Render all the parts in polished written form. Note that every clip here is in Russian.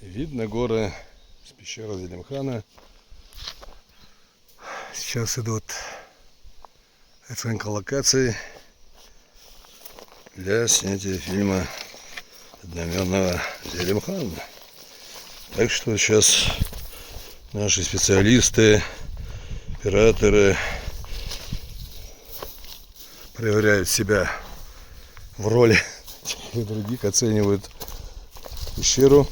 Видно горы с пещеры Зелимхана. Сейчас идут оценка локаций для снятия фильма одноименного Зелимхана. Так что сейчас наши специалисты, операторы проверяют себя в роли тех и других, оценивают пещеру.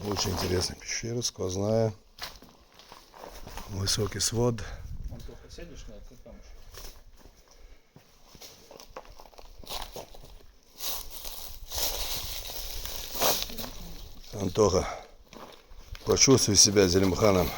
Очень интересная пещера, сквозная, высокий свод. Антоха, сядешь на этот камушек? Антоха, почувствуй себя Зелимханом.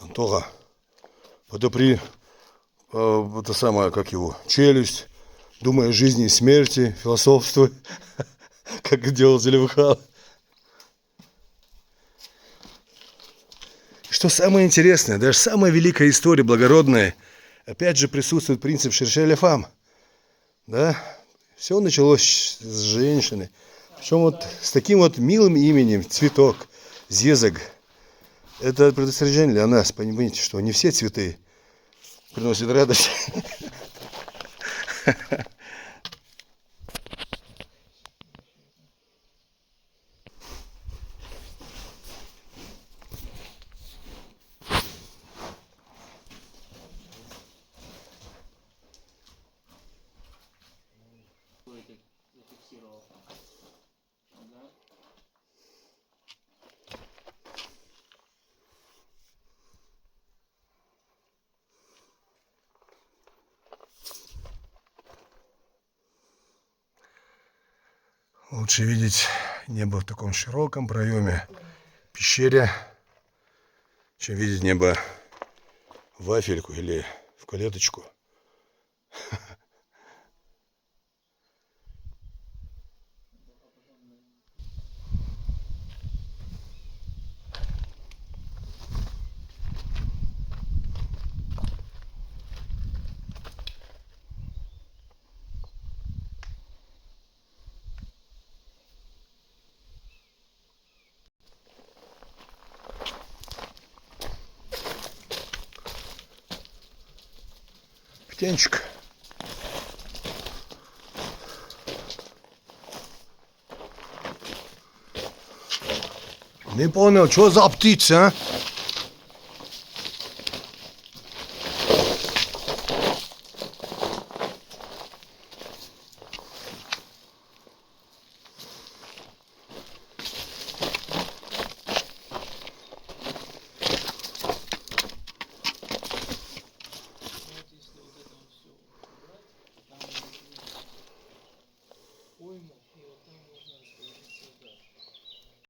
Антоха, подопри это самое, как его, челюсть, думай о жизни и смерти, философствуй, как делал Зелимхан. Что самое интересное, даже самая великая история, благородная, опять же присутствует принцип Шершеля Фам. Да? Все началось с женщины. Причем вот с таким вот милым именем, Цветок, Зезаг. Это предостережение для нас, понимаете, что не все цветы приносят радость. Зафиксировал. Ага. Лучше видеть небо в таком широком проеме, пещере, чем видеть небо в вафельку или в клеточку. Птенчик. Не понял, что за птица, а?